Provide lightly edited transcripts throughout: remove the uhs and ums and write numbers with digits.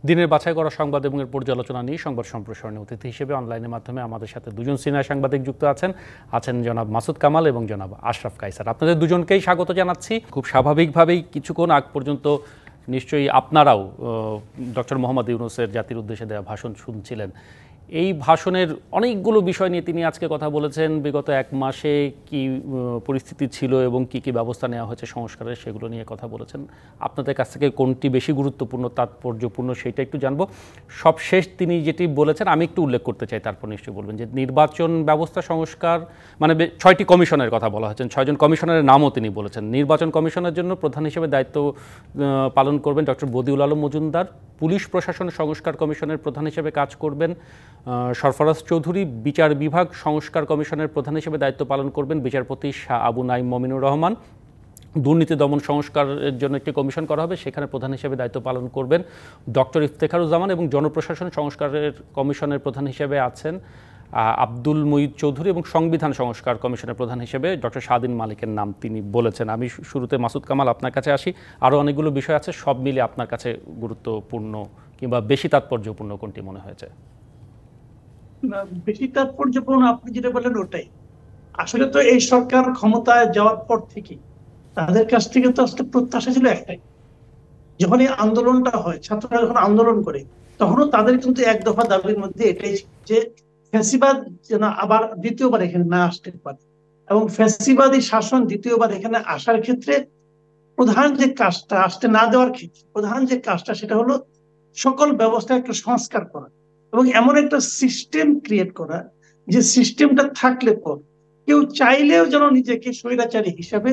দিনের বাছাই করা সংবাদ এবং এর পর্যালোচনা নিয়ে সংবাদ সম্প্রসারণে অতিথি হিসেবে অনলাইনের মাধ্যমে আমাদের সাথে দুজন সিনিয়র সাংবাদিক যুক্ত আছেন জনাব মাসুদ কামাল এবং জনাব আশরাফ কায়সার। আপনাদের দুজনকেই স্বাগত জানাচ্ছি। খুব স্বাভাবিকভাবেই কিছুক্ষণ আগ পর্যন্ত নিশ্চয়ই আপনারাও ডক্টর মোহাম্মদ ইউনূসের জাতির উদ্দেশ্যে দেওয়া ভাষণ শুনছিলেন। এই ভাষণের অনেকগুলো বিষয় নিয়ে তিনি আজকে কথা বলেছেন। বিগত এক মাসে কি পরিস্থিতি ছিল এবং কি কি ব্যবস্থা নেওয়া হয়েছে সংস্কারের, সেগুলো নিয়ে কথা বলেছেন। আপনাদের কাছ থেকে কোনটি বেশি গুরুত্বপূর্ণ, তাৎপর্যপূর্ণ, সেটা একটু জানবো। সবশেষ তিনি যেটি বলেছেন আমি একটু উল্লেখ করতে চাই, তারপর নিশ্চয়ই বলবেন যে নির্বাচন ব্যবস্থা সংস্কার, মানে 6টি কমিশনের কথা বলা হয়েছে, 6জন কমিশনারের নামও তিনি বলেছেন। নির্বাচন কমিশনের জন্য প্রধান হিসেবে দায়িত্ব পালন করবেন ডক্টর বদিউল আলম মজুমদার। পুলিশ প্রশাসন সংস্কার কমিশনের প্রধান হিসেবে কাজ করবেন সরফরাজ চৌধুরী। বিচার বিভাগ সংস্কার কমিশনের প্রধান হিসেবে দায়িত্ব পালন করবেন বিচারপতি শাহ আবু নাঈম মমিনুর রহমান। দুর্নীতি দমন সংস্কারের জন্য একটি কমিশন করা হবে, সেখানে প্রধান হিসেবে দায়িত্ব পালন করবেন ডক্টর ইফতেখারুজ্জামান। এবং জনপ্রশাসন সংস্কারের কমিশনের প্রধান হিসেবে আছেন আব্দুল মুঈদ চৌধুরী এবং সংবিধান সংস্কার কমিশনের প্রধান হিসেবে ডক্টর স্বাধীন মালিকের নাম তিনি বলেছেন। আমি শুরুতে মাসুদ কামাল আপনার কাছে আসি। আরও অনেকগুলো বিষয় আছে, সব মিলে আপনার কাছে গুরুত্বপূর্ণ কিংবা বেশি তাৎপর্যপূর্ণ কোনটি মনে হয়েছে? বেশি তাৎপর্যপূর্ণ আপনি যেটা বললেন ওটাই। আসলে তো এই সরকার ক্ষমতায় যাওয়ার পর থেকে তাদের কাছ থেকে তো আসলে প্রত্যাশা ছিল একটাই, যখন এই আন্দোলনটা হয়, ছাত্ররা যখন আন্দোলন করে, তখনও তাদের কিন্তু এক দফা দাবির মধ্যে এটাই যে ফ্যাসিবাদ যেন আবার দ্বিতীয়বার এখানে না আসতে পারে, এবং ফ্যাসিবাদী শাসন দ্বিতীয়বার এখানে আসার ক্ষেত্রে প্রধান যে কাজটা, আসতে না দেওয়ার ক্ষেত্রে প্রধান যে কাজটা, সেটা হলো সকল ব্যবস্থা একটু সংস্কার করা এবং এমন একটা সিস্টেম ক্রিয়েট করা যে সিস্টেমটা থাকলে পর কেউ চাইলেও যেন নিজেকে স্বৈরাচারী হিসাবে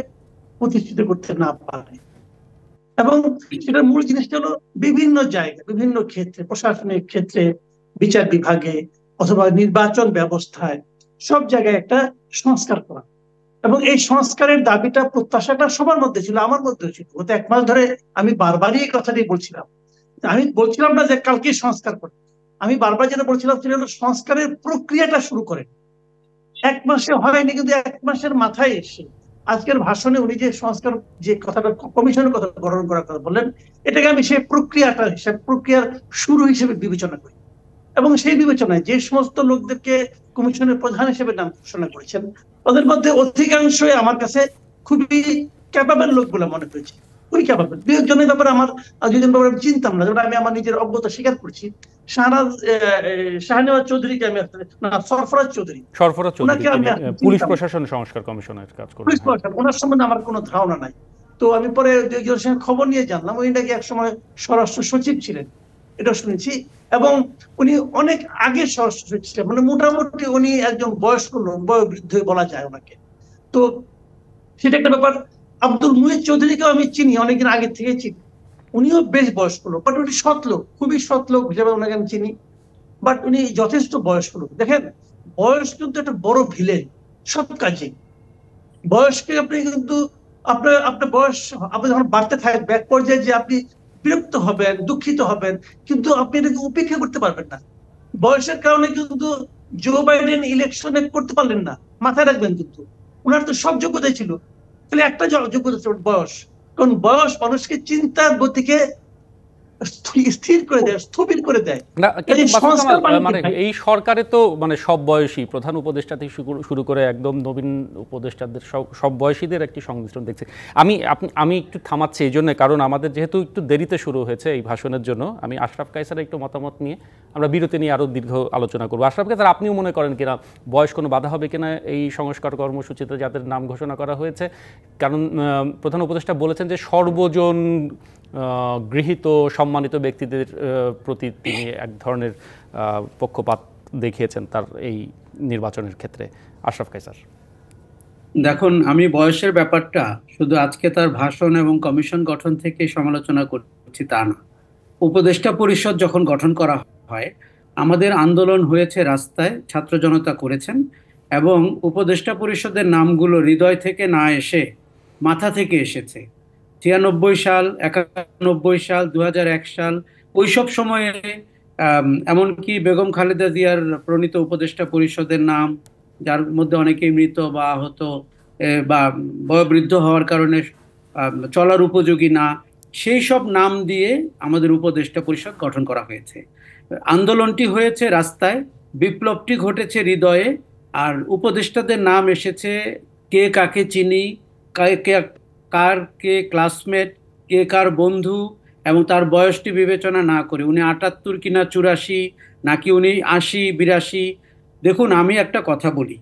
প্রতিষ্ঠিত করতে না পারে। এবং সেটার মূল জিনিসটা হলো বিভিন্ন জায়গায়, বিভিন্ন ক্ষেত্রে, প্রশাসনিক ক্ষেত্রে, বিচার বিভাগে অথবা নির্বাচন ব্যবস্থায়, সব জায়গায় একটা সংস্কার করা। এবং এই সংস্কারের দাবিটা, প্রত্যাশাটা সবার মধ্যে ছিল, আমার মধ্যেও ছিল। গত এক মাস ধরে আমি বারবারই এই কথাটি বলছিলাম। আমি বলছিলাম না যে কালকে সংস্কার করতে, আমি বারবার যেটা বলছিলাম সেটা হলো সংস্কারের প্রক্রিয়াটা শুরু করেন। এক মাসে হয়নি, কিন্তু এক মাসের মাথায় এসে আজকের ভাষণে উনি যে সংস্কার, যে কথাটা কমিশনের কথা গঠন করার কথা বললেন, এটাকে আমি সেই প্রক্রিয়ার শুরু হিসেবে বিবেচনা করি। এবং সেই বিবেচনায় যে সমস্ত লোকদেরকে কমিশনের প্রধান হিসেবে নাম ঘোষণা করেছেন, ওদের মধ্যে অধিকাংশই আমার কাছে খুবই ক্যাপাবল লোক বলে মনে হয়েছে। খুবই ক্যাপাবল। দুই একজনের ব্যাপারে আমার, দুইজন ব্যাপারে আমি চিনতাম না, যেটা আমি আমার নিজের অজ্ঞতা স্বীকার করছি। শাহনেওয়াজ চৌধুরীকে আমি, সরফরাজ চৌধুরী, পুলিশ প্রশাসন সংস্কার কমিশনের কাজ করেন, ওনার সম্বন্ধে আমার কোনো ধারণা নাই। তো আমি পরে দুইজনের সঙ্গে খবর নিয়ে জানলাম উনি নাকি একসময় স্বরাষ্ট্র সচিব ছিলেন, এটা শুনেছি। এবং উনি অনেক আগে স্বরাষ্ট্র সচিব ছিলেন, মানে মোটামুটি উনি একজন বয়স্ক লোক, বয়োবৃদ্ধ বলা যায় ওনাকে। তো সেটা একটা ব্যাপার। আব্দুল মুঈদ চৌধুরীকেও আমি চিনি, অনেকদিন আগে থেকে চিনি। উনিও বেশ বয়স্ক লোক, বাট উনি সৎ লোক, খুবই সৎ লোক হিসেবে ওনাকে আমি চিনি। বাট উনি যথেষ্ট বয়স্ক লোক। দেখেন, বয়স কিন্তু একটা বড় ভিলেন সব কাজে। বয়সকে আপনি কিন্তু, আপনার বয়স আপনি যখন বাড়তে থাকবে, এক পর্যায়ে যে আপনি বিরক্ত হবেন, দুঃখিত হবেন, কিন্তু আপনি এটাকে উপেক্ষা করতে পারবেন না। বয়সের কারণে কিন্তু জো বাইডেন ইলেকশনে করতে পারলেন না, মাথায় রাখবেন। কিন্তু ওনার তো সব যোগ্যতাই ছিল, তাহলে একটা যোগ্যতা ছিল বয়স। কারণ বয়স মানুষকে চিন্তার গতিকে স্থির করে দেয়, স্থবির করে দেয়। মানে এই সরকারে তো মানে সব বয়সী, প্রধান উপদেষ্টা থেকে শুরু করে একদম নবীন উপদেষ্টাদের সব বয়সীদের একটি সংমিশ্রণ দেখছি। আমি একটু থামাচ্ছি এই জন্য, কারণ আমাদের যেহেতু একটু দেরিতে শুরু হয়েছে এই ভাষণের জন্য, আমি আশরাফ কায়সারের একটু মতামত নিয়ে আমরা বিরতি নিয়ে আরও দীর্ঘ আলোচনা করবো। আশরাফ কায়সার, আপনিও মনে করেন কিনা বয়স কোনো বাধা হবে কিনা এই সংস্কার কর্মসূচিতে যাদের নাম ঘোষণা করা হয়েছে? কারণ প্রধান উপদেষ্টা বলেছেন যে সর্বজন গৃহীত সম্মানিত ব্যক্তিদের প্রতি তিনি এক ধরনের পক্ষপাত দেখিয়েছেন তার এই নির্বাচনের ক্ষেত্রে। আশরাফ কায়সার, দেখুন, আমি বয়সের ব্যাপারটা শুধু আজকে তার ভাষণ এবং কমিশন গঠন থেকে সমালোচনা করছি তা না। উপদেষ্টা পরিষদ যখন গঠন করা হয়, আমাদের আন্দোলন হয়েছে রাস্তায়, ছাত্র জনতা করেছেন, এবং উপদেষ্টা পরিষদের নামগুলো হৃদয় থেকে না এসে মাথা থেকে এসেছে। 93 সাল, 91 সাল, 2001 সাল, ওইসব সময়ে এমনকি বেগম খালেদা জিয়ার প্রণীত উপদেষ্টা পরিষদের নাম, যার মধ্যে অনেকেই মৃত বা আহত বা বয়োবৃদ্ধ হওয়ার কারণে চলার উপযোগী না, সেই সব নাম দিয়ে আমাদের উপদেষ্টা পরিষদ গঠন করা হয়েছে। আন্দোলনটি হয়েছে রাস্তায়, বিপ্লবটি ঘটেছে হৃদয়ে, আর উপদেষ্টাদের নাম এসেছে কে কাকে চিনি, কার কে ক্লাসমেট, কে কার বন্ধু, এবং তার বয়সটি বিবেচনা না করে উনি ৭৮ কিনা ৮৪, নাকি উনি ৮০ ৮২। দেখুন, আমি একটা কথা বলি,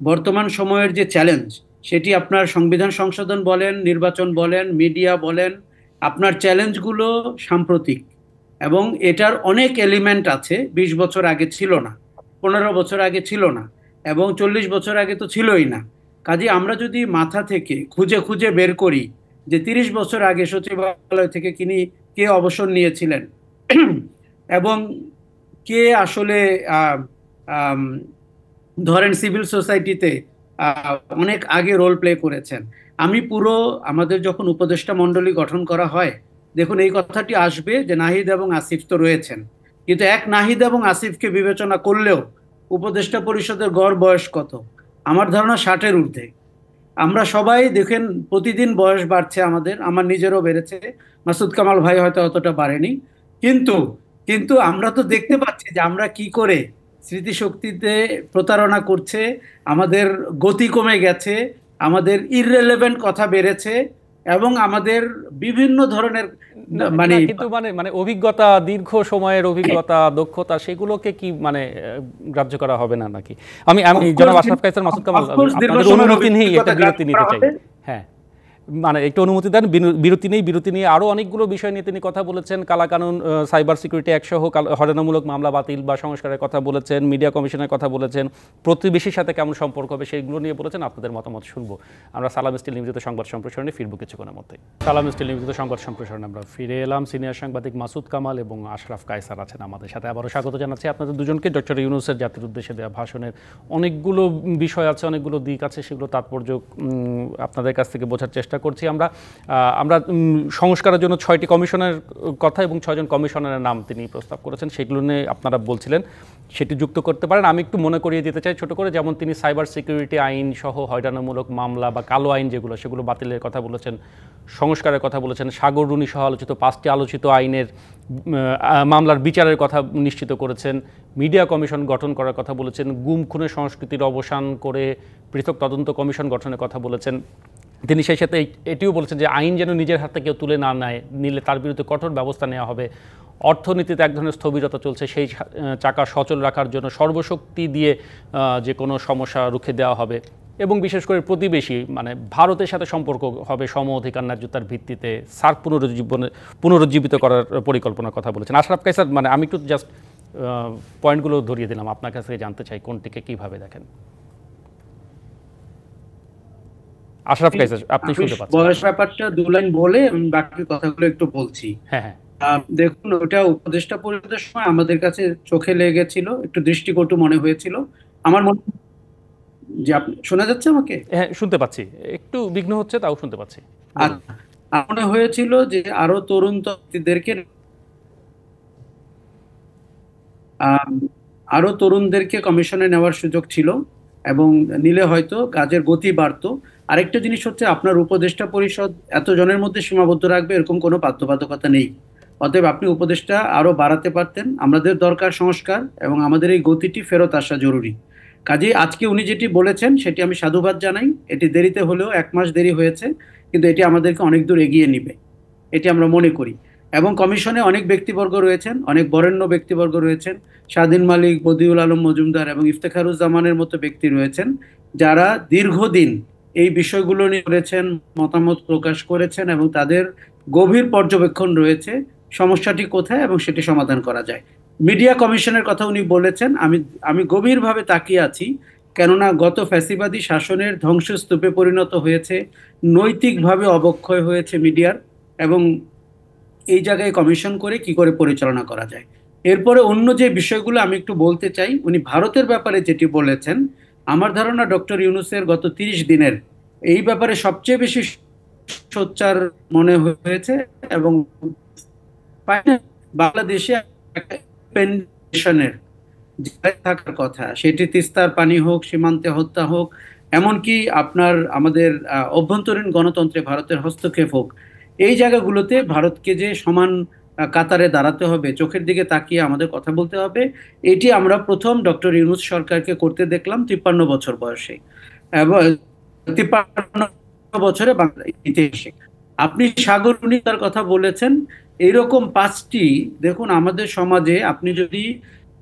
বর্তমান সময়ের যে চ্যালেঞ্জ, সেটি আপনার সংবিধান সংশোধন বলেন, নির্বাচন বলেন, মিডিয়া বলেন, আপনার চ্যালেঞ্জগুলো সাম্প্রতিক, এবং এটার অনেক এলিমেন্ট আছে ২০ বছর আগে ছিল না, ১৫ বছর আগে ছিল না, এবং ৪০ বছর আগে তো ছিলই না। কাজে আমরা যদি মাথা থেকে খুঁজে খুঁজে বের করি যে ৩০ বছর আগে সচিবালয় থেকে কে অবসর নিয়েছিলেন এবং কে আসলে ধরেন সিভিল সোসাইটিতে অনেক আগে রোল প্লে করেছেন। আমি পুরো আমাদের যখন উপদেষ্টা মণ্ডলী গঠন করা হয়, দেখুন এই কথাটি আসবে যে নাহিদ এবং আসিফ তো রয়েছেন, কিন্তু এক নাহিদ এবং আসিফকে বিবেচনা করলেও উপদেষ্টা পরিষদের গড় বয়স কত? আমার ধারণা ৬০-এর ঊর্ধ্বে। আমরা সবাই দেখেন প্রতিদিন বয়স বাড়ছে, আমার নিজেরও বেড়েছে, মাসুদ কামাল ভাই হয়তো অতটা বাড়েনি, কিন্তু কিন্তু আমরা তো দেখতে পাচ্ছি যে আমরা কি করে স্মৃতিশক্তিতে প্রতারণা করছে, আমাদের গতি কমে গেছে, আমাদের ইররেলেভেন্ট কথা বেড়েছে, এবং আমাদের বিভিন্ন ধরনের মানে কিন্তু মানে অভিজ্ঞতা, দীর্ঘ সময়ের অভিজ্ঞতা, দক্ষতা, সেগুলোকে কি গ্রাহ্য করা হবে না নাকি? আমি জনাব আশরাফ কায়সার, মাসুদ কামাল, আপনাদের অনুমতি নেই একটা বিরতি নিতে চাই। হ্যাঁ, একটু অনুমতি দেন, বিরতি নিয়ে আরও অনেকগুলো বিষয় নিয়ে তিনি কথা বলেছেন। কালাকানুন, সাইবার সিকিউরিটি অ্যাক্ট সহ হয়রানিমূলক মামলা বাতিল বা সংস্কারের কথা বলেছেন, মিডিয়া কমিশনের কথা বলেছেন, প্রতিবেশীর সাথে কেমন সম্পর্ক হবে সেইগুলো নিয়ে বলেছেন। আপনাদের মতামত শুনবো। আমরা সালাম স্টিল নিবেদিত সংবাদ সম্প্রসারণে ফিরবো কিছুক্ষণের মধ্যে। সালাম স্টিল নিবেদিত সংবাদ সম্প্রসারণে আমরা ফিরে এলাম। সিনিয়র সাংবাদিক মাসুদ কামাল এবং আশরাফ কায়সার আছেন আমাদের সাথে। আবারও স্বাগত জানাচ্ছি আপনাদের দুজনকে। ডক্টর ইউনূসের জাতির উদ্দেশ্যে দেওয়া ভাষণের অনেকগুলো বিষয় আছে, অনেকগুলো দিক আছে, সেগুলো তাৎপর্য আপনাদের কাছ থেকে বোঝার চেষ্টা করছি। আমরা সংস্কারের জন্য ৬টি কমিশনের কথা এবং ৬ জন কমিশনারের নাম তিনি প্রস্তাব করেছেন, সেগুলো নিয়ে আপনারা বলছিলেন, সেটি যুক্ত করতে পারেন। আমি একটু মনে করিয়ে দিতে চাই ছোট করে, যেমন তিনি সাইবার সিকিউরিটি আইন সহ হয়রানিমূলক মামলা বা কালো আইন সেগুলো বাতিলের কথা বলেছেন, সংস্কারের কথা বলেছেন, সাগর রুনি সহ আলোচিত ৫টি আলোচিত আইনের মামলার বিচারের কথা নিশ্চিত করেছেন, মিডিয়া কমিশন গঠন করার কথা বলেছেন, গুম খুনের সংস্কৃতির অবসান করে পৃথক তদন্ত কমিশন গঠনের কথা বলেছেন। তিনি সেই সাথে এটিও বলেছেন যে আইন যেন নিজের হাতে কেউ তুলে না নেয়, নিলে তার বিরুদ্ধে কঠোর ব্যবস্থা নেওয়া হবে। অর্থনীতিতে এক ধরনের স্থবিরতা চলছে, সেই চাকা সচল রাখার জন্য সর্বশক্তি দিয়ে যে কোনো সমস্যা রুখে দেওয়া হবে, এবং বিশেষ করে প্রতিবেশী ভারতের সাথে সম্পর্ক হবে সম অধিকার ন্যায্যতার ভিত্তিতে, সার্ক পুনরুজ্জীবিত করার পরিকল্পনার কথা বলেছেন। আশরাফ কায়সার, আমি একটু জাস্ট পয়েন্টগুলো ধরিয়ে দিলাম, আপনার কাছ থেকে জানতে চাই কোনটিকে কিভাবে দেখেন। আশরাফ কায়সার, আপনি শুনতে পাচ্ছেন? বয়স ব্যাপারটা ২ লাইন বলে আমি বাকি কথাগুলো একটু বলছি। হ্যাঁ, দেখুন, ওটা উপদেষ্টা পরিষদের সময় আমাদের কাছে চোখে লেগেছিল, একটু দৃষ্টিকটু মনে হয়েছিল। আমার মনে যে আপনি শোনা যাচ্ছে আমাকে? হ্যাঁ, শুনতে পাচ্ছি, একটু বিঘ্ন হচ্ছে, তাও শুনতে পাচ্ছি। মনে হয়েছিল যে আরো তরুণদেরকে কমিশনে নেওয়ার সুযোগ ছিল, এবং নিলে হয়তো কাজের গতি বাড়তো। আরেকটা জিনিস হচ্ছে, আপনার উপদেষ্টা পরিষদ এত জনের মধ্যে সীমাবদ্ধ রাখবে এরকম কোনো বাধ্যবাধকতা নেই। অতএব আপনি উপদেষ্টা আরো বাড়াতে পারতেন। আমাদের দরকার সংস্কার, এবং আমাদের এই গতিটি ফেরত আসা জরুরি। কাজেই আজকে উনি যেটি বলেছেন সেটি আমি সাধুবাদ জানাই। এটি দেরিতে হলেও ১ মাস দেরি হয়েছে, কিন্তু এটি আমাদেরকে অনেক দূর এগিয়ে নিবে, এটি আমরা মনে করি। এবং কমিশনে অনেক ব্যক্তিবর্গ রয়েছেন, অনেক বরেণ্য ব্যক্তিবর্গ রয়েছেন, স্বাধীন মালিক, বদিউল আলম মজুমদার এবং ইফতেখারুজ্জামানের মতো ব্যক্তি রয়েছেন, যারা দীর্ঘদিন এই বিষয়গুলো নিয়ে করেছেন, মতামত প্রকাশ করেছেন, এবং তাদের গভীর পর্যবেক্ষণ রয়েছে সমস্যাটি কোথায় এবং সেটি সমাধান করা যায়। মিডিয়া কমিশনের কথা উনি বলেছেন, আমি গভীরভাবে তাকিয়ে আছি, কেননা গত ফ্যাসিবাদী শাসনের ধ্বংসস্তূপে পরিণত হয়েছে, নৈতিকভাবে অবক্ষয় হয়েছে মিডিয়ার, এবং এই জায়গায় কমিশন করে কি করে পরিচালনা করা যায়। এরপরে অন্য যে বিষয়গুলো আমি একটু বলতে চাই, উনি ভারতের ব্যাপারে যেটি বলেছেন, আমার ধারণা ডক্টর ইউনূসের গত 30 দিনের এই ব্যাপারে সবচেয়ে বেশি সোচ্চার মনে হয়েছে, এবং বাংলাদেশে থাকার কথা, সেটি তিস্তার পানি হোক, সীমান্তে হত্যা হোক, এমনকি আমাদের অভ্যন্তরীণ গণতন্ত্রে ভারতের হস্তক্ষেপ হোক, এই জায়গাগুলোতে ভারতকে যে সমান কাতারে দাঁড়াতে হবে, চোখের দিকে তাকিয়ে আমাদের কথা বলতে হবে, এটি আমরা প্রথম ডক্টর ইউনূস সরকারকে করতে দেখলাম 53 বছর বয়সে, এবং 53 বছরে বাংলা ইতিহাসে। আপনি সাগররুনিতার কথা বলেছেন, এইরকম 5টি, দেখুন আমাদের সমাজে আপনি যদি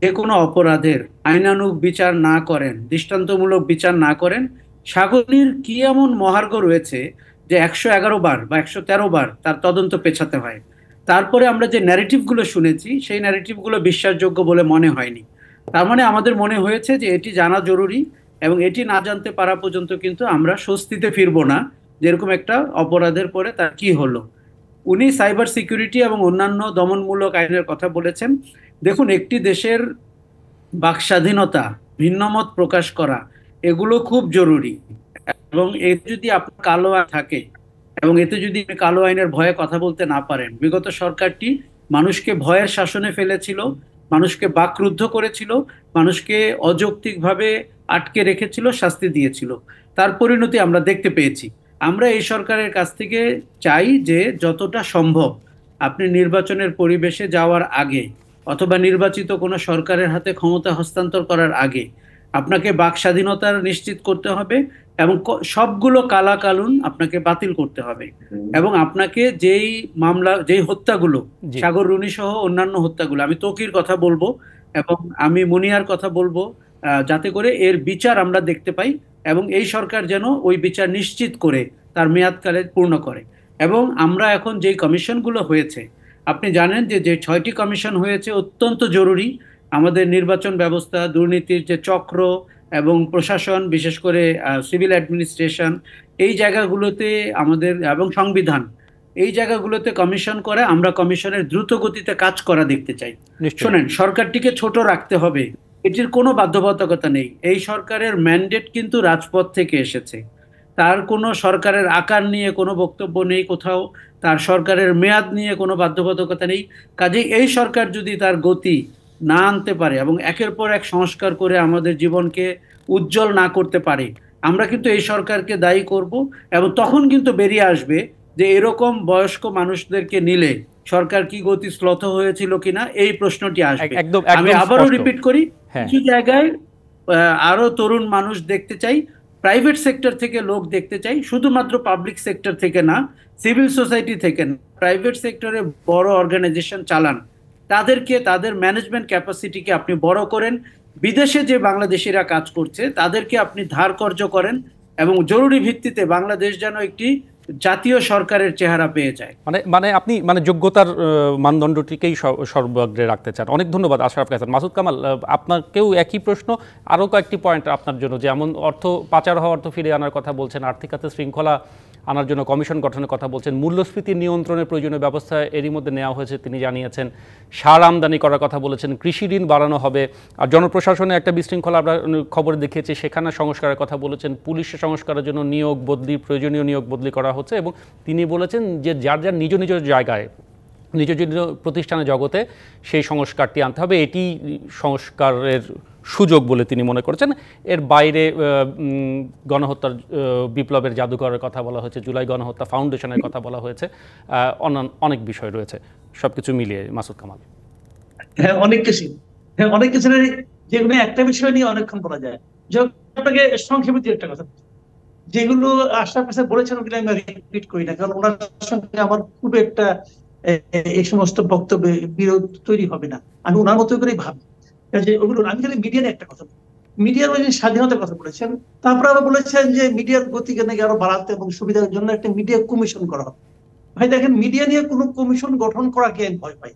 যে কোনো অপরাধের আইনানুগ বিচার না করেন, দৃষ্টান্তমূলক বিচার না করেন, সাগররুনির কি এমন মহার্ঘ রয়েছে যে 111 বার বা 113 বার তার তদন্ত পেছাতে হয়। তারপরে আমরা যে ন্যারেটিভগুলো শুনেছি, সেই ন্যারেটিভগুলো বিশ্বাসযোগ্য বলে মনে হয়নি। তার মানে আমাদের মনে হয়েছে যে এটি জানা জরুরি, এবং এটি না জানতে পারা পর্যন্ত কিন্তু আমরা স্বস্তিতে ফিরবো না, যেরকম একটা অপরাধের পরে তার কি হলো। উনি সাইবার সিকিউরিটি এবং অন্যান্য দমনমূলক আইনের কথা বলেছেন। দেখুন, একটি দেশের বাক স্বাধীনতা, ভিন্নমত প্রকাশ করা, এগুলো খুব জরুরি। এবং এতে যদি আপনার কালো আইন থাকে, এবং এতে যদি কালো আইনের ভয়ে কথা বলতে না পারেন, বিগত সরকারটি মানুষকে ভয়ের শাসনে ফেলেছিল, মানুষকে বাকরুদ্ধ করেছিল, মানুষকে অযৌক্তিকভাবে আটকে রেখেছিল, শাস্তি দিয়েছিল। তার পরিণতি আমরা দেখতে পেয়েছি। আমরা এই সরকারের কাছ থেকে চাই যে যতটা সম্ভব আপনি নির্বাচনের পরিবেশে যাওয়ার আগে, অথবা নির্বাচিত কোনো সরকারের হাতে ক্ষমতা হস্তান্তর করার আগে আপনাকে বাক স্বাধীনতা নিশ্চিত করতে হবে, এবং সবগুলো কালাকানুন আপনাকে বাতিল করতে হবে। এবং আপনাকে যেই মামলা, যেই হত্যাগুলো, সাগররুনি সহ অন্যান্য হত্যাগুলো, আমি ত্বকির কথা বলবো এবং আমি মুনিয়ার কথা বলবো, যাতে করে এর বিচার আমরা দেখতে পাই, এবং এই সরকার যেন ওই বিচার নিশ্চিত করে তার মেয়াদকালে পূর্ণ করে। এবং আমরা এখন যেই কমিশনগুলো হয়েছে, আপনি জানেন যে 6টি কমিশন হয়েছে অত্যন্ত জরুরি। আমাদের নির্বাচন ব্যবস্থা, দুর্নীতির যে চক্র এবং প্রশাসন, বিশেষ করে সিভিল অ্যাডমিনিস্ট্রেশন, এই জায়গাগুলোতে আমাদের, এবং সংবিধান, এই জায়গাগুলোতে কমিশন করে আমরা কমিশনের দ্রুত গতিতে কাজ করা দেখতে চাই। শোনেন, সরকারটিকে ছোট রাখতে হবে, এটির কোনো বাধ্যবাধকতা নেই। এই সরকারের ম্যান্ডেট কিন্তু রাজপথ থেকে এসেছে। তার কোনো সরকারের আকার নিয়ে কোনো বক্তব্য নেই কোথাও, তার সরকারের মেয়াদ নিয়ে কোনো বাধ্যবাধকতা নেই। কাজেই এই সরকার যদি তার গতি না আনতে পারে এবং একের পর এক সংস্কার করে আমাদের জীবনকে উজ্জ্বল না করতে পারে, আমরা কিন্তু এই সরকারকে দায়ী করব। এবং তখন কিন্তু বেরিয়ে আসবে যে এরকম বয়স্ক মানুষদেরকে নিলে সরকার কি গতি শ্লথ হয়েছিল কিনা, এই প্রশ্নটি আসবে। আমি আবারও রিপিট করি, কিছু জায়গায় আরো তরুণ মানুষ দেখতে চাই, প্রাইভেট সেক্টর থেকে লোক দেখতে চাই, শুধুমাত্র পাবলিক সেক্টর থেকে না, সিভিল সোসাইটি থেকে না, প্রাইভেট সেক্টরে বড় অর্গানাইজেশন চালান, তাদেরকে, তাদের ম্যানেজমেন্ট ক্যাপাসিটিকে আপনি বড় করেন। বিদেশে যে বাংলাদেশিরা কাজ করছে তাদেরকে আপনি ধার কর্য করেন, এবং জরুরি ভিত্তিতে বাংলাদেশ যেন একটি জাতীয় সরকারের চেহারা পেয়ে যায়। মানে আপনি যোগ্যতার মানদণ্ডটিকেই সর্বাগ্রে রাখতে চান। অনেক ধন্যবাদ আশরাফ কায়সার। মাসুদ কামাল, আপনাকেও একই প্রশ্ন, আরও কয়েকটি পয়েন্ট আপনার জন্য। যেমন অর্থ পাচার হওয়া, অর্থ ফিরিয়ে আনার কথা বলছেন, আর্থিক খাতে শৃঙ্খলা আনার জন্য কমিশন গঠনের কথা বলছেন, মূল্যস্ফীতি নিয়ন্ত্রণের প্রয়োজনীয় ব্যবস্থা এরই মধ্যে নেওয়া হয়েছে তিনি জানিয়েছেন, সার আমদানি করার কথা বলেছেন, কৃষি ঋণ বাড়ানো হবে, আর জনপ্রশাসনে একটা বিশৃঙ্খলা আমরা খবরে দেখিয়েছি, সেখানে সংস্কারের কথা বলেছেন, পুলিশের সংস্কারের জন্য নিয়োগ বদলি, প্রয়োজনীয় নিয়োগ বদলি করা হচ্ছে, এবং তিনি বলেছেন যে যার যার নিজ নিজ জায়গায়, নিজ নিজ প্রতিষ্ঠানের জগতে সেই সংস্কারটি আনতে হবে, এটি সংস্কারের সুযোগ বলে তিনি মনে করেছেন। এর বাইরে গণহত্যার বিপ্লবের জাদুঘরের কথা বলা হয়েছে, জুলাই গণহত্যা ফাউন্ডেশনের কথা বলা হয়েছে, অনেক বিষয় রয়েছে। সবকিছু মিলিয়ে মাসুদ কামাল। হ্যাঁ, অনেক কিছু যেগুলো একটা বিষয় নিয়ে অনেকক্ষণ বলা যায়। আপনাকে সংক্ষেপে একটা কথা, যেগুলো আশরাফ কাছে বলেছেন ওগুলো আমি রিপিট করি না, কারণ ওনার সঙ্গে আমার খুব একটা এই সমস্ত বক্তব্যে বিরোধ তৈরি হবে না। আমি ওনার মতো করেই ভাবি যে ওগুলো, আমি খালি মিডিয়ার একটা কথা, মিডিয়ার স্বাধীনতার কথা বলেছেন, তারপরে আরো বলেছেন যে মিডিয়ার গতিকে নাকি আরো বাড়াতে এবং সুবিধার জন্য একটা মিডিয়া কমিশন করা হবে। ভাই দেখেন, মিডিয়া নিয়ে কোনো কমিশন গঠন করাকে আমি ভয় পাই।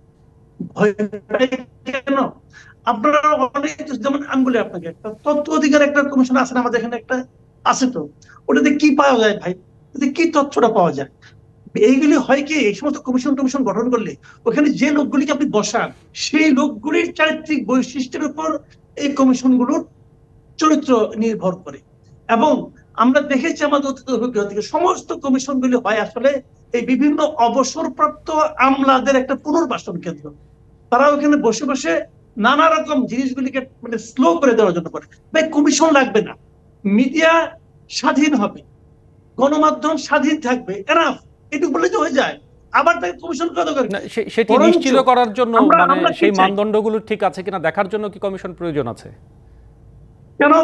কেন? আপনারা অনেক, যেমন আমি বলি আপনাকে, একটা তথ্য অধিকার একটা কমিশন আছে না আমাদের এখানে, একটা আছে, তো ওটাতে কি পাওয়া যায় ভাই? ওটাতে কি তথ্যটা পাওয়া যায়? এইগুলি হয় কি, এই সমস্ত কমিশন গঠন করলে ওখানে যে লোকগুলিকে আপনি বসান, সেই লোকগুলির চারিত্রিক বৈশিষ্ট্যের উপর এই কমিশনগুলোর চরিত্র নির্ভর করে। এবং আমরা দেখেছি আমাদের অতীত অভিজ্ঞতা থেকে, সমস্ত কমিশনগুলি হয় আসলে এই বিভিন্ন অবসরপ্রাপ্ত আমলাদের একটা পুনর্বাসন কেন্দ্র। তারা ওখানে বসে বসে নানা রকম জিনিসগুলিকে স্লো করে দেওয়ার জন্য করে। ভাই, কমিশন লাগবে না, মিডিয়া স্বাধীন হবে, গণমাধ্যম স্বাধীন থাকবে, এনাফ, এটুকু বলে যে হয়ে যায়। আবার তাকে কমিশন করা দরকার না, সেটি বরঞ্চ নিশ্চিত করার জন্য মানে আমরা সেই কি চাই? মানদণ্ডগুলো ঠিক আছে কিনা দেখার জন্য কি কমিশন প্রয়োজন আছে? কেন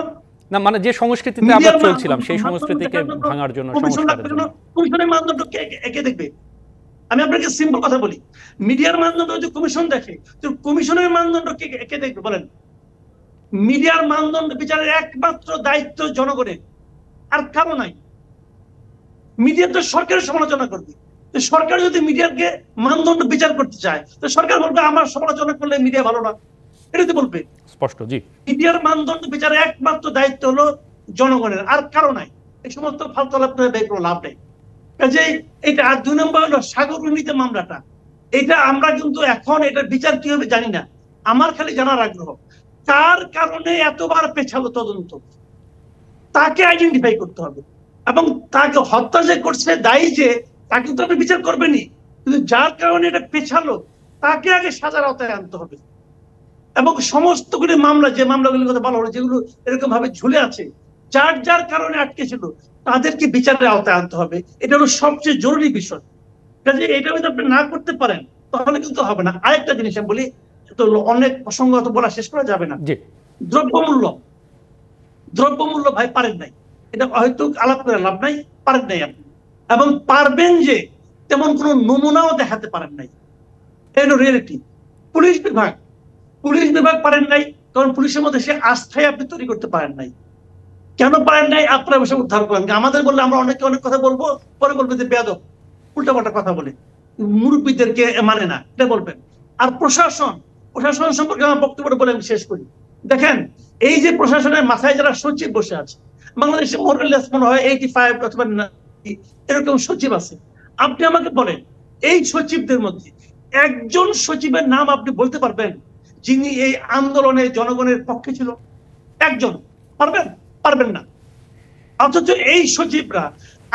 না মানে যে সংস্কৃতিতে আমরা মিডিয়ার চলছিলাম সেই সংস্কৃতিকে ভাঙার জন্য, কমিশন সংস্কারের লাগবে জন্য। কেন? কমিশনের মানদণ্ড কে দেখবে? আমি আপনাকে সিম্পল কথা বলি, মিডিয়ার মানদণ্ড যদি কমিশন দেখে তো কমিশনের মানদণ্ড কে দেখবে বলেন? মিডিয়ার মানদণ্ড বিচারের একমাত্র দায়িত্ব জনগণের, আর কারো নাই। মিডিয়া তো সরকারের সমালোচনা করবে, তো সরকার যদি মিডিয়াকে মানদণ্ড বিচার করতে চায় তো সরকার বলবে আমার সমালোচনা করলে মিডিয়া ভালো না, এটা তো বলবে। স্পষ্ট। জি, মিডিয়ার মানদণ্ড বিচারের একমাত্র দায়িত্ব হলো জনগণের, আর কারো নাই। এই সমস্ত ফালতু আলাপের কোনো লাভ নেই। কাজেই এটা, আর 2 নম্বর হলো সাগররুনিতে মামলাটা, এটা আমরা কিন্তু এখন এটার বিচার কি হবে জানি না। আমার খালি জানার আগ্রহ, কার কারণে এতবার পেছালো তদন্ত, তাকে আইডেন্টিফাই করতে হবে, এবং তাকে হত্যা যে করছে দায়ী যে, তাকে তো আপনি বিচার করবেনই, কিন্তু যার কারণে এটা পেছালো তাকে আগে সাজার আওতায় আনতে হবে। এবং সমস্তগুলি মামলা, যে মামলাগুলির কথা বলা হলো, যেগুলো এরকম ভাবে ঝুলে আছে, যার যার কারণে আটকে ছিল, তাদেরকে বিচারের আওতায় আনতে হবে। এটা হলো সবচেয়ে জরুরি বিষয়। কাজে এটা যদি আপনি না করতে পারেন তাহলে কিন্তু হবে না। আরেকটা জিনিস আমি বলি, তো অনেক প্রসঙ্গ তো বলা শেষ করা যাবে না। জি, দ্রব্যমূল্য ভাই পারেন নাই, এটা হয়তো আলাপ করে লাভ নাই, পারেন নাই আপনি, এবং পারবেন যে তেমন কোনো নমুনাও দেখাতে পারেন নাই, এটা রিয়েলিটি। পুলিশ বিভাগ পারেন নাই, কারণ পুলিশের মধ্যে সে আস্থায় আপনি তৈরি করতে পারেন নাই। কেন পারেন নাই আপনারা বসে উদ্ধার করেন। আমাদের বললে আমরা অনেকে অনেক কথা বলবো, পরে বলবে যে বেয়াদব, উল্টাপাল্টা কথা বলে, মুরব্বীদেরকে মানে না, এটা বলবেন। আর প্রশাসন সম্পর্কে আমার বক্তব্যটা বলে আমি শেষ করি। দেখেন, এই যে প্রশাসনের মাথায় যারা সচিব বসে আছে, বাংলাদেশে মোরালেস মনে হয় 85 অথবা 90 এরকম সচিব আছে। আপনি আমাকে বলেন, এই সচিবদের মধ্যে একজন সচিবের নাম আপনি বলতে পারবেন যিনি এই আন্দোলনে জনগণের পক্ষে ছিল? একজন পারবেন না। অথচ এই সচিবরা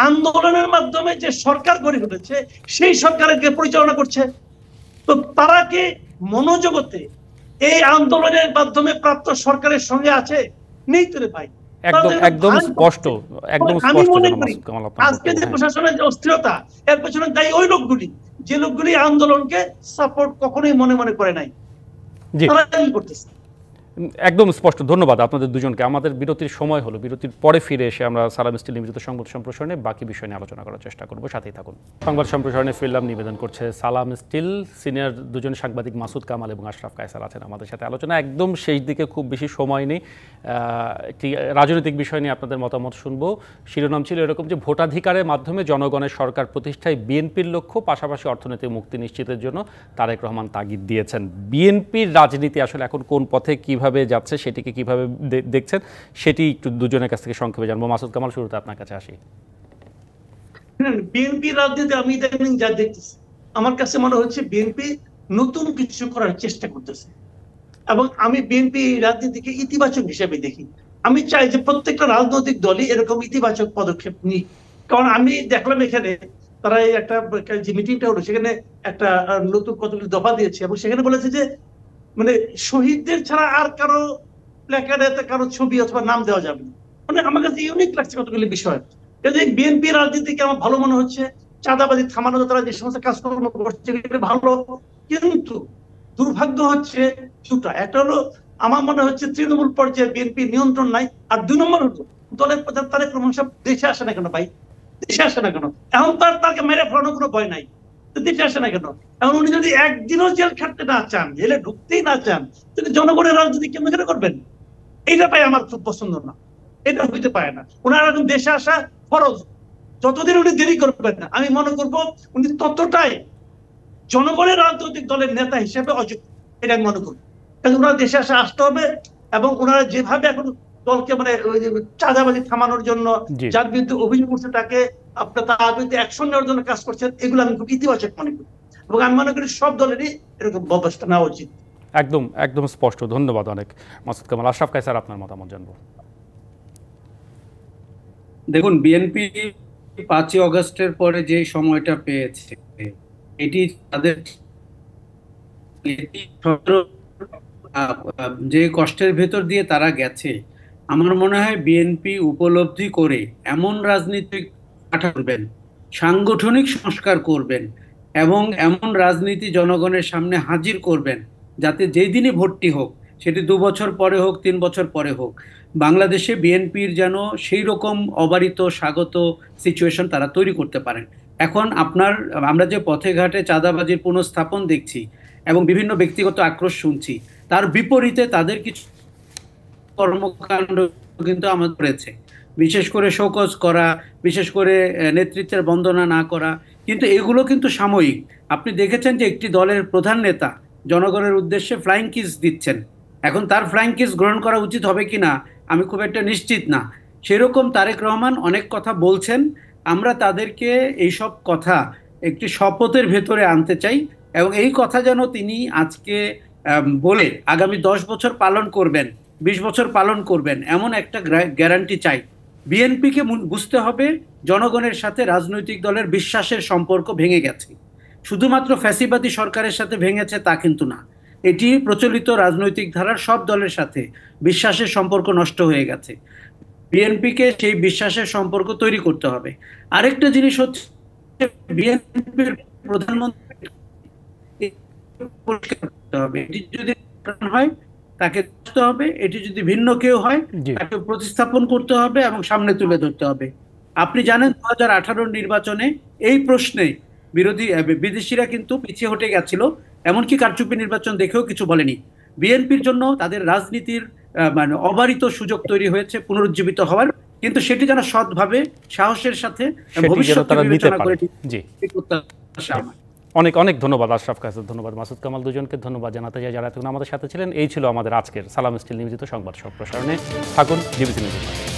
আন্দোলনের মাধ্যমে যে সরকার গড়ে উঠেছে সেই সরকারকে পরিচালনা করছে। তো তারা কি মনোজগতে এই আন্দোলনের মাধ্যমে প্রাপ্ত সরকারের সঙ্গে আছে? নেই তো রে ভাই। একদম স্পষ্ট, একদম আমি স্পষ্ট মনে জনাব করি মাসুদ কামাল আপনার আজকে যে বক্তব্য। প্রশাসনের যে অস্থিরতা, এর পেছনে দায়ী ওই লোকগুলি, যে লোকগুলি আন্দোলনকে সাপোর্ট কখনোই মনে মনে করে নাই। জি, তারা কি করতেছে? একদম স্পষ্ট। ধন্যবাদ আপনাদের দুজনকে। আমাদের বিরতির সময় হলো, বিরতির পরে ফিরে এসে আমরা সালাম স্টিল নিবেদিত সংবাদ সম্প্রসারণে বাকি বিষয় নিয়ে আলোচনা করার চেষ্টা করব, সাথেই থাকুন। সংবাদ সম্প্রসারণে ফিরলাম, নিবেদন করছে সালাম স্টিল। সিনিয়র দুজন সাংবাদিক মাসুদ কামাল এবং আশরাফ কায়সার আছেন আমাদের সাথে। আলোচনা একদম শেষ দিকে, খুব বেশি সময় নেই। একটি রাজনৈতিক বিষয় নিয়ে আপনাদের মতামত শুনবো। শিরোনাম ছিল এরকম যে ভোটাধিকারের মাধ্যমে জনগণের সরকার প্রতিষ্ঠায় বিএনপির লক্ষ্য, পাশাপাশি অর্থনৈতিক মুক্তি নিশ্চিতের জন্য তারেক রহমান তাগিদ দিয়েছেন। বিএনপির রাজনীতি আসলে এখন কোন পথে কিভাবে যাচ্ছে, সেটিকে কিভাবে দেখছেন, সেটি একটু দুজনের কাছ থেকে সংক্ষেপে জানবো। মাসুদ কামাল, শুরুতে আপনার কাছে আসি। বিএনপি রাজনীতি আমি ইদানিং যা দেখতেছি, আমার কাছে মনে হচ্ছে বিএনপি নতুন কিছু করার চেষ্টা করতেছে, এবং আমি বিএনপি রাজনীতিকে ইতিবাচক হিসেবে দেখি। আমি চাই যে প্রত্যেকটা রাজনৈতিক দলই এরকম ইতিবাচক পদক্ষেপ নিক। কারণ আমি দেখলাম এখানে তারা এই একটা যে মিটিংটা হলো, সেখানে একটা নতুন কতগুলি দফা দিয়েছে, এবং সেখানে বলেছে যে মানে শহীদদের ছাড়া আর কারো প্ল্যাকার্ডে কারো ছবি অথবা নাম দেওয়া যাবে না। মানে আমার কাছে ইউনিক লাগছে কতগুলি বিষয়। বিএনপি রাজনীতিকে আমার ভালো মনে হচ্ছে, চাঁদাবাজি থামানো, তারা যে সমস্ত কাজকর্ম করছে ভালো। কিন্তু দুর্ভাগ্য হচ্ছে দুটা, একটা হলো আমার মনে হচ্ছে তৃণমূল পর্যায়ে বিএনপি নিয়ন্ত্রণ নাই, আর 2 নম্বর হলো দলের প্রধান তারেক রহমান সাহেব দেশে আসে না কেন ভাই? দেশে আসে না কেন? এখন তাকে মেরে ফেলানোর কোনো ভয় নাই, দেশে আসে না কেন? এখন উনি যদি একদিনও জেল খাটতে না চান, জেলে ঢুকতেই না চান, তাহলে জনগণের রাজনীতি কেমন করে করবেন? এইটা পাই আমার খুব পছন্দ না, এটা হইতে পারে না। ওনার এখন দেশে আসা ফরজ, যতদিন উনি দেরি করবেন না, আমি মনে করবো উনি ততটাই জনগণের রাজনৈতিক দলের নেতা হিসেবে অযোগ্য, এটা আমি মনে করি। ওনার দেশে আসতে হবে, এবং ওনারা যেভাবে এখন দলকে মানে চাঁদাবাজি থামানোর জন্য যার বিরুদ্ধে অভিযোগ করছে তাকে আপনার তার বিরুদ্ধে অ্যাকশন নেওয়ার জন্য কাজ করছেন, এগুলো আমি খুব ইতিবাচক মনে করি, এবং আমি মনে করি সব দলেরই এরকম ব্যবস্থা নেওয়া উচিত। একদম স্পষ্ট। ধন্যবাদ অনেক মাসুদ কামাল। আশরাফ কায়সার, আপনার মতামত জানবো। দেখুন, বিএনপি 5ই অগস্টের পরে যে সময়টা পেয়েছে, এটি তাদের যে কষ্টের ভেতর দিয়ে তারা গেছে, আমার মনে হয় বিএনপি উপলব্ধি করে এমন রাজনীতিক করবেন, সাংগঠনিক সংস্কার করবেন, এবং এমন রাজনীতি জনগণের সামনে হাজির করবেন যাতে যেই দিনই ভোটটি হোক, সেটি 2 বছর পরে হোক, 3 বছর পরে হোক, বাংলাদেশে বিএনপির যেন সেই রকম অবারিত স্বাগত সিচুয়েশন তারা তৈরি করতে পারেন। এখন আমরা যে পথে ঘাটে চাঁদাবাজির পুনঃস্থাপন দেখছি এবং বিভিন্ন ব্যক্তিগত আক্রোশ শুনছি, তার বিপরীতে তাদের কিছু কর্মকাণ্ড কিন্তু আমাদের করেছে, বিশেষ করে শোকজ করা, বিশেষ করে নেতৃত্বের বন্দনা না করা, কিন্তু এগুলো কিন্তু সাময়িক। আপনি দেখেছেন যে একটি দলের প্রধান নেতা জনগণের উদ্দেশ্যে ফ্লাইং কিস দিচ্ছেন, এখন তার ফ্লাইং কিস গ্রহণ করা উচিত হবে কিনা আমি খুব একটা নিশ্চিত না। সেরকম তারেক রহমান অনেক কথা বলছেন, আমরা তাদেরকে এইসব কথা একটি শপথের ভেতরে আনতে চাই এবং এই কথা যেন তিনি আজকে বলে আগামী 10 বছর পালন করবেন, 20 বছর পালন করবেন, এমন একটা গ্যারান্টি চাই। বিএনপিকে বুঝতে হবে জনগণের সাথে রাজনৈতিক দলের বিশ্বাসের সম্পর্ক ভেঙে গেছে। শুধুমাত্র ফ্যাসিবাদী সরকারের সাথে ভেঙেছে তা কিন্তু না, এটি প্রচলিত রাজনৈতিক ধারার সব দলের সাথে বিশ্বাসের সম্পর্ক নষ্ট হয়ে গেছে। বিএনপিকে সেই বিশ্বাসের সম্পর্ক তৈরি করতে হবে। আরেকটা জিনিস হচ্ছে বিএনপির প্রধানমন্ত্রী পরিষ্কার করতে হবে, এটি যদি হয় তাকে বুঝতে হবে, এটি যদি ভিন্ন কেউ হয় তাকে প্রতিস্থাপন করতে হবে এবং সামনে তুলে ধরতে হবে। আপনি জানেন 2018 নির্বাচনে এই প্রশ্নে বিদেশিরা কিন্তু পিছিয়ে হটে গেছিল, এমনকি কারচুপি নির্বাচন দেখেও কিছু বলেনি। বিএনপির জন্য তাদের রাজনীতির মানে অবারিত সুযোগ তৈরি হয়েছে পুনরুজ্জীবিত হওয়ার, কিন্তু সেটি যেন সৎভাবে সাহসের সাথে ভবিষ্যৎ বিবেচনা করে। অনেক অনেক ধন্যবাদ আশরাফ কায়েসার, ধন্যবাদ মাসুদ কামাল, দুজনকে ধন্যবাদ জানাতে চাই যারা এতক্ষণ আমাদের সাথে ছিলেন। এই ছিল আমাদের আজকের সালাম স্টিল নিবেদিত সংবাদ সম্প্রসারণে। থাকুন ডিবিসি নিউজ।